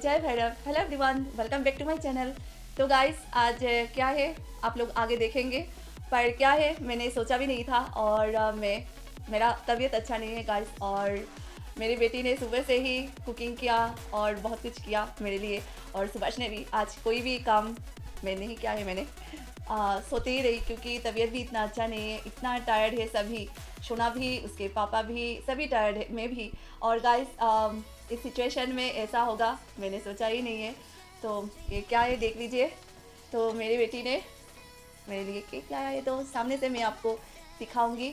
जय Bhairav. Hello everyone, welcome back to my channel. तो guys आज क्या है आप लोग आगे देखेंगे, पर क्या है मैंने सोचा भी नहीं था। और मेरा तबीयत अच्छा नहीं है गाइस, और मेरी बेटी ने सुबह से ही कुकिंग किया और बहुत कुछ किया मेरे लिए। और सुभाष ने भी आज कोई भी काम मैंने ही किया है। मैंने सोते ही रही क्योंकि तबीयत भी इतना अच्छा नहीं है, इतना टायर्ड है सभी। शोना भी, उसके पापा भी, सभी टायर्ड है, मैं भी। और गाइस इस सिचुएशन में ऐसा होगा मैंने सोचा ही नहीं है। तो ये क्या है देख लीजिए। तो मेरी बेटी ने मेरे लिए केक लाया है, तो सामने से मैं आपको दिखाऊंगी।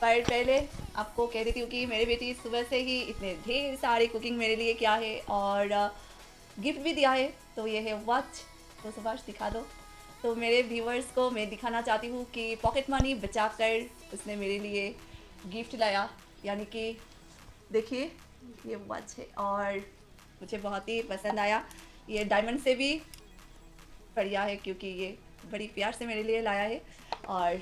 पर पहले आपको कह देती हूँ कि मेरी बेटी सुबह से ही इतने ढेर सारी कुकिंग मेरे लिए किया है और गिफ्ट भी दिया है। तो ये है वॉच। तो सुभाष दिखा दो। तो मेरे व्यूअर्स को मैं दिखाना चाहती हूँ कि पॉकेट मनी बचाकर उसने मेरे लिए गिफ्ट लाया, यानी कि देखिए ये वॉच है और मुझे बहुत ही पसंद आया। ये डायमंड से भी बढ़िया है क्योंकि ये बड़ी प्यार से मेरे लिए लाया है। और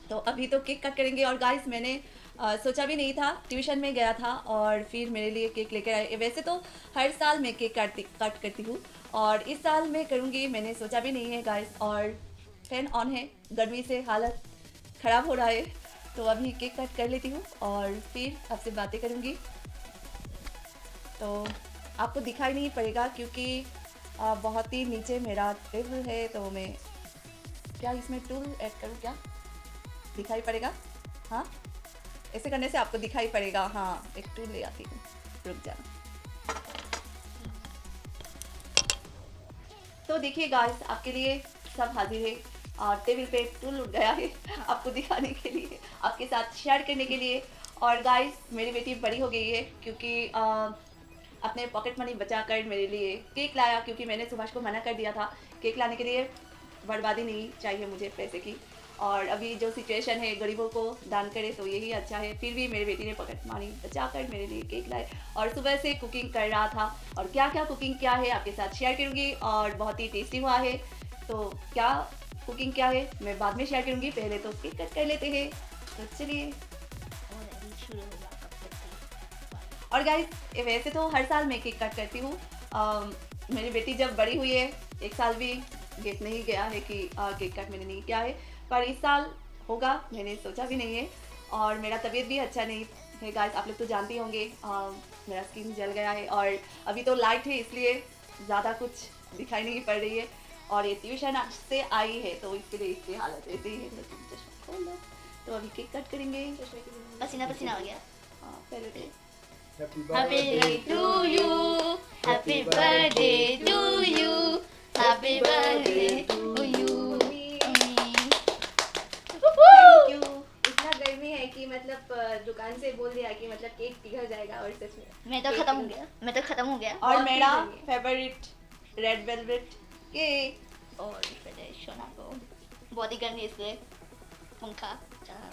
तो अभी तो केक कट करेंगे। और गाइस मैंने सोचा भी नहीं था, ट्यूशन में गया था और फिर मेरे लिए केक लेकर आए। वैसे तो हर साल मैं केक कट करती हूँ और इस साल मैं करूँगी, मैंने सोचा भी नहीं है गाइस। और फैन ऑन है, गर्मी से हालत ख़राब हो रहा है। तो अभी केक कट कर लेती हूँ और फिर आपसे बातें करूँगी। तो आपको दिखाई नहीं पड़ेगा क्योंकि बहुत ही नीचे मेरा टेबल है। तो मैं क्या इसमें टूल ऐड करूँ, क्या दिखाई पड़ेगा? हाँ, ऐसे करने से आपको दिखाई पड़ेगा। हाँ, एक टूल ले आती हूँ, रुक जाना। तो देखिए गाइस, आपके लिए सब हाजिर है। और टेबल पे टूल उठ गया है आपको दिखाने के लिए, आपके साथ शेयर करने के लिए। और गाइस मेरी बेटी बड़ी हो गई है क्योंकि अपने पॉकेट मनी बचाकर मेरे लिए केक लाया, क्योंकि मैंने सुभाष को मना कर दिया था केक लाने के लिए। बर्बादी नहीं चाहिए मुझे पैसे की, और अभी जो सिचुएशन है गरीबों को दान करे तो यही अच्छा है। फिर भी मेरी बेटी ने पॉकेट मनी बचाकर मेरे लिए केक लाए और सुबह से कुकिंग कर रहा था। और क्या क्या कुकिंग किया है आपके साथ शेयर करूँगी, और बहुत ही टेस्टी हुआ है। तो क्या कुकिंग क्या है मैं बाद में शेयर करूँगी, पहले तो केक कट कर लेते हैं। तो चलिए। और गाइस वैसे तो हर साल मैं केक कट करती हूँ। मेरी बेटी जब बड़ी हुई है, एक साल भी गेप नहीं गया है कि केक कट मैंने नहीं किया है, पर इस साल होगा मैंने सोचा भी नहीं है। और मेरा तबीयत भी अच्छा नहीं है गाइस, आप लोग तो जानते होंगे। मेरा स्किन जल गया है और अभी तो लाइट है इसलिए ज़्यादा कुछ दिखाई नहीं पड़ रही है। और ये ट्यूशन से आई है तो इसके लिए इसकी हालत ऐसी ही है। चश्मा खोल लो। तो अभी केक कट करेंगे। पसीना पसीना हो गया। हाँ पहले तो Happy birthday to you. Happy birthday to you. Happy birthday to you. Thank you. इतना गर्मी है कि मतलब दुकान से बोल दिया कि मतलब केक पिघल जाएगा, और सच में मैं तो खत्म हो गया। मैं तो खत्म हो गया। और बहुत मेरा ही बढ़िया। Favourite red velvet cake. और फिर सोना को बहुत ही गर्मी इसलिए पंखा चला।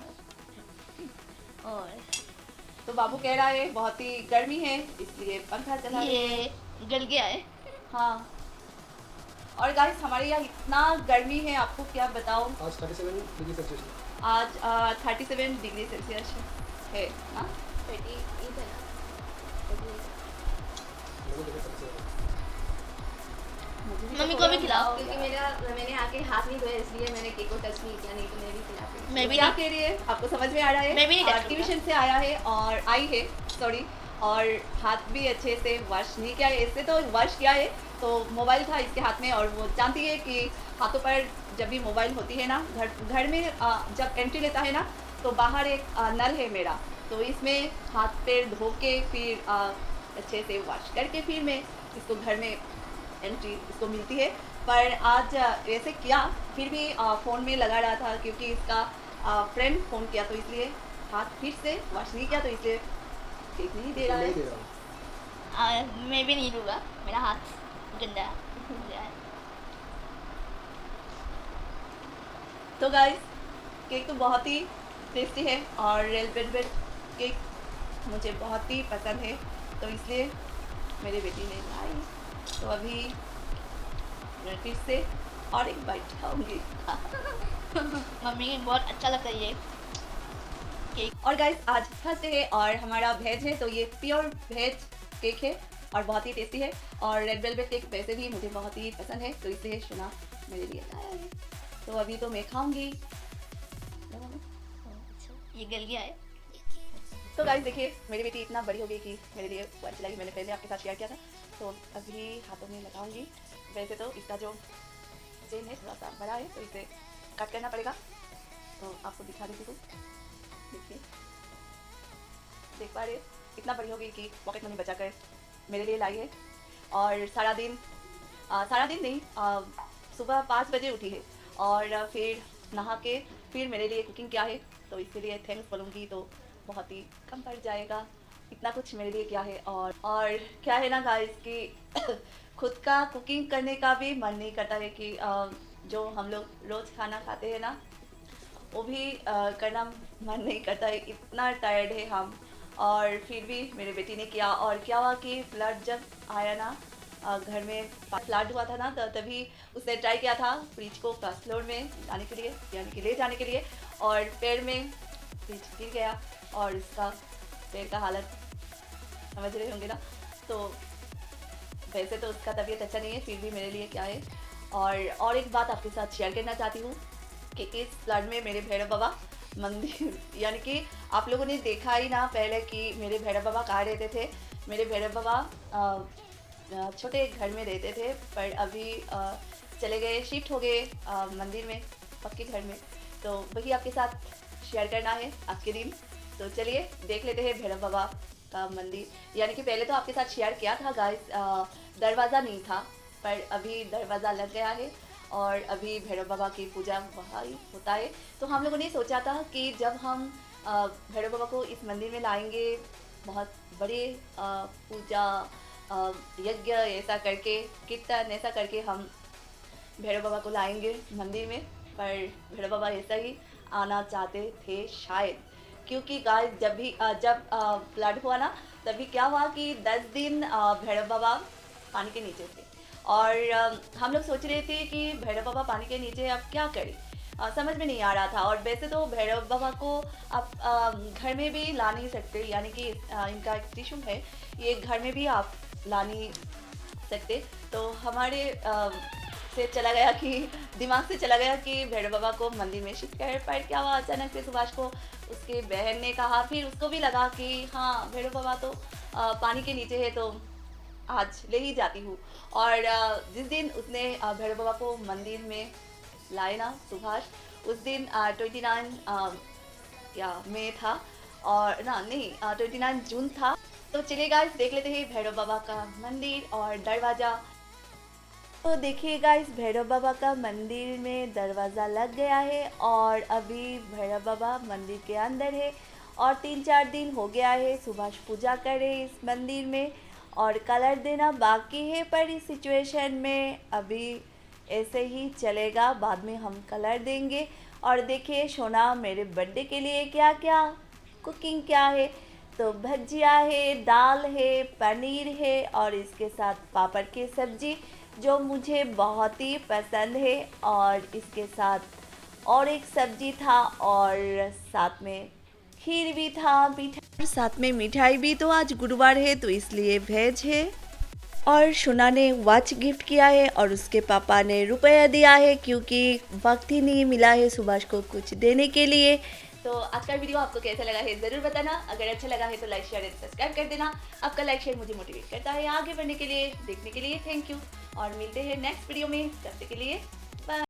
और तो बाबू कह रहा है बहुत ही गर्मी है इसलिए पंखा चला रहे हैं। ये गल गया है। हाँ। और गाइस हमारे यहाँ इतना गर्मी है, आपको क्या बताऊँ। आज 37 डिग्री सेल्सियस है। आज 37 डिग्री सेल्सियस है ना। 38 है ना। लोगों को देखा सबसे मुझे भी मम्मी तो को भी थोड़ा खिलाओ। होगा। क्योंकि मैंने आके हाथ नहीं धोया इसलिए मैंने केक को टच नहीं किया, नहीं तो मैं भी खिलाती। मैं तो भी क्या नहीं। कह रही है आपको समझ में आ रहा है। मैं भी नहीं touch करूंगा। ट्यूशन से आया है और आई है, सॉरी। और हाथ भी अच्छे से वॉश नहीं किया है। इससे तो वॉश किया है, तो मोबाइल था इसके हाथ में। और वो जानती है कि हाथों पर जब भी मोबाइल होती है ना, घर में जब एंट्री लेता है ना, तो बाहर एक नल है मेरा, तो इसमें हाथ पैर धो के फिर अच्छे से वॉश करके फिर मैं इसको घर में एंट्री इसको मिलती है। पर आज ऐसे किया, फिर भी फ़ोन में लगा रहा था क्योंकि इसका फ्रेंड फ़ोन किया, तो इसलिए हाथ फिर से वॉश नहीं किया, तो इसलिए केक नहीं दे रहा नहीं है। दे रहा हूँ। मैं भी नहीं लूँगा, मेरा हाथ गंदा हो गया है। तो गाइस केक तो बहुत ही टेस्टी है और रेड वेलवेट केक मुझे बहुत ही पसंद है, तो इसलिए मेरी बेटी ने लाई। तो अभी मैं फिर से और एक बाइट खाऊंगी। मम्मी को बहुत अच्छा लगता है ये केक। और गाइस आज थर्सडे है और हमारा वेज है, तो ये प्योर वेज केक है। और बहुत ही टेस्टी है। और रेड वेलवेट केक वैसे भी मुझे बहुत ही पसंद है, तो इसलिए सोना मेरे लिए लाया है। तो अभी तो मैं खाऊंगी। ये गल गया है। तो गाइस देखिए, मेरी बेटी इतना बड़ी हो गई कि मेरे लिए वो अच्छी लगी, मैंने पहले आपके साथ शेयर किया था। तो अभी हाथों में लगाऊंगी। वैसे तो इसका जो चेन है थोड़ा सा बड़ा है, तो इसे कट करना पड़ेगा। तो आपको दिखा देती हूँ, देखिए, देख पा रहे हैं? इतना बड़ी हो गई कि पॉकेट मनी बचा कर मेरे लिए लाई है। और सारा दिन नहीं, सुबह 5 बजे उठी है और फिर नहा के फिर मेरे लिए कुकिंग किया है। तो इसके लिए थैंक्स बोलूँगी तो बहुत ही कम पड़ जाएगा, इतना कुछ मेरे लिए किया है। और क्या है ना गाइस कि खुद का कुकिंग करने का भी मन नहीं करता है कि जो हम लोग रोज़ खाना खाते हैं ना, वो भी करना मन नहीं करता है, इतना टायर्ड है हम। और फिर भी मेरे बेटी ने किया। और क्या हुआ कि फ्लड जब आया ना, घर में फ्लड हुआ था ना, तो तभी उसने ट्राई किया था फ्रिज को फर्स्ट फ्लोर में जाने के लिए, यानी कि ले जाने के लिए, और पैर में फ्रिज गिर गया और इसका पैर का हालत समझ रहे होंगे ना। तो वैसे तो उसका तबीयत अच्छा नहीं है, फिर भी मेरे लिए क्या है। और एक बात आपके साथ शेयर करना चाहती हूँ कि इस फ्लड में मेरे भैरव बाबा मंदिर, यानी कि आप लोगों ने देखा ही ना पहले कि मेरे भैरव बाबा कहाँ रहते थे। मेरे भैरव बाबा छोटे घर में रहते थे, पर अभी चले गए, शिफ्ट हो गए मंदिर में, पक्के घर में। तो वही आपके साथ शेयर करना है आज के दिन। तो चलिए देख लेते हैं भैरव बाबा का मंदिर। यानी कि पहले तो आपके साथ शेयर किया था गाइस, दरवाज़ा नहीं था, पर अभी दरवाज़ा लग गया है और अभी भैरव बाबा की पूजा वहाँ ही होता है। तो हम लोगों ने सोचा था कि जब हम भैरव बाबा को इस मंदिर में लाएंगे, बहुत बड़े पूजा यज्ञ ऐसा करके, कीर्तन ऐसा करके हम भैरव बाबा को लाएंगे मंदिर में। पर भैरव बाबा ऐसा ही आना चाहते थे शायद, क्योंकि गाइस जब फ्लड हुआ ना, तभी क्या हुआ कि 10 दिन भैरव बाबा पानी के नीचे थे। और हम लोग सोच रहे थे कि भैरव बाबा पानी के नीचे अब क्या करें, समझ में नहीं आ रहा था। और वैसे तो भैरव बाबा को आप घर में भी ला नहीं सकते, यानी कि इनका एक त्रिशूल है, ये घर में भी आप ला नहीं सकते। तो हमारे से चला गया कि दिमाग से चला गया कि भैरव बाबा को मंदिर में शिफ्ट कर। पर क्या हुआ, अचानक से सुभाष को उसके बहन ने कहा, फिर उसको भी लगा कि हाँ भैरव बाबा तो पानी के नीचे है, तो आज ले ही जाती हूँ। और जिस दिन उसने भैरव बाबा को मंदिर में लाए ना सुभाष, उस दिन 29 क्या मई था, और ना नहीं 29 जून था। तो चलिए गाइस देख लेते हैं भैरव बाबा का मंदिर और दरवाज़ा। तो देखिए गाइस, भैरव बाबा का मंदिर में दरवाज़ा लग गया है और अभी भैरव बाबा मंदिर के अंदर है। और 3-4 दिन हो गया है सुभाष पूजा कर रहे हैं इस मंदिर में, और कलर देना बाकी है। पर इस सिचुएशन में अभी ऐसे ही चलेगा, बाद में हम कलर देंगे। और देखिए सोना मेरे बर्थडे के लिए क्या क्या कुकिंग क्या है, तो भजिया है, दाल है, पनीर है, और इसके साथ पापड़ की सब्जी जो मुझे बहुत ही पसंद है। और इसके साथ और एक सब्जी था, और साथ में खीर भी था, मिठाई, साथ में मिठाई भी। तो आज गुरुवार है तो इसलिए वेज है। और सोना ने वॉच गिफ्ट किया है और उसके पापा ने रुपया दिया है, क्योंकि वक्त ही नहीं मिला है सुभाष को कुछ देने के लिए। तो आज का वीडियो आपको कैसा लगा है ज़रूर बताना। अगर अच्छा लगा है तो लाइक शेयर एंड सब्सक्राइब कर देना। आपका लाइक शेयर मुझे मोटिवेट करता है आगे बढ़ने के लिए। देखने के लिए थैंक यू, और मिलते हैं नेक्स्ट वीडियो में। तब तक के लिए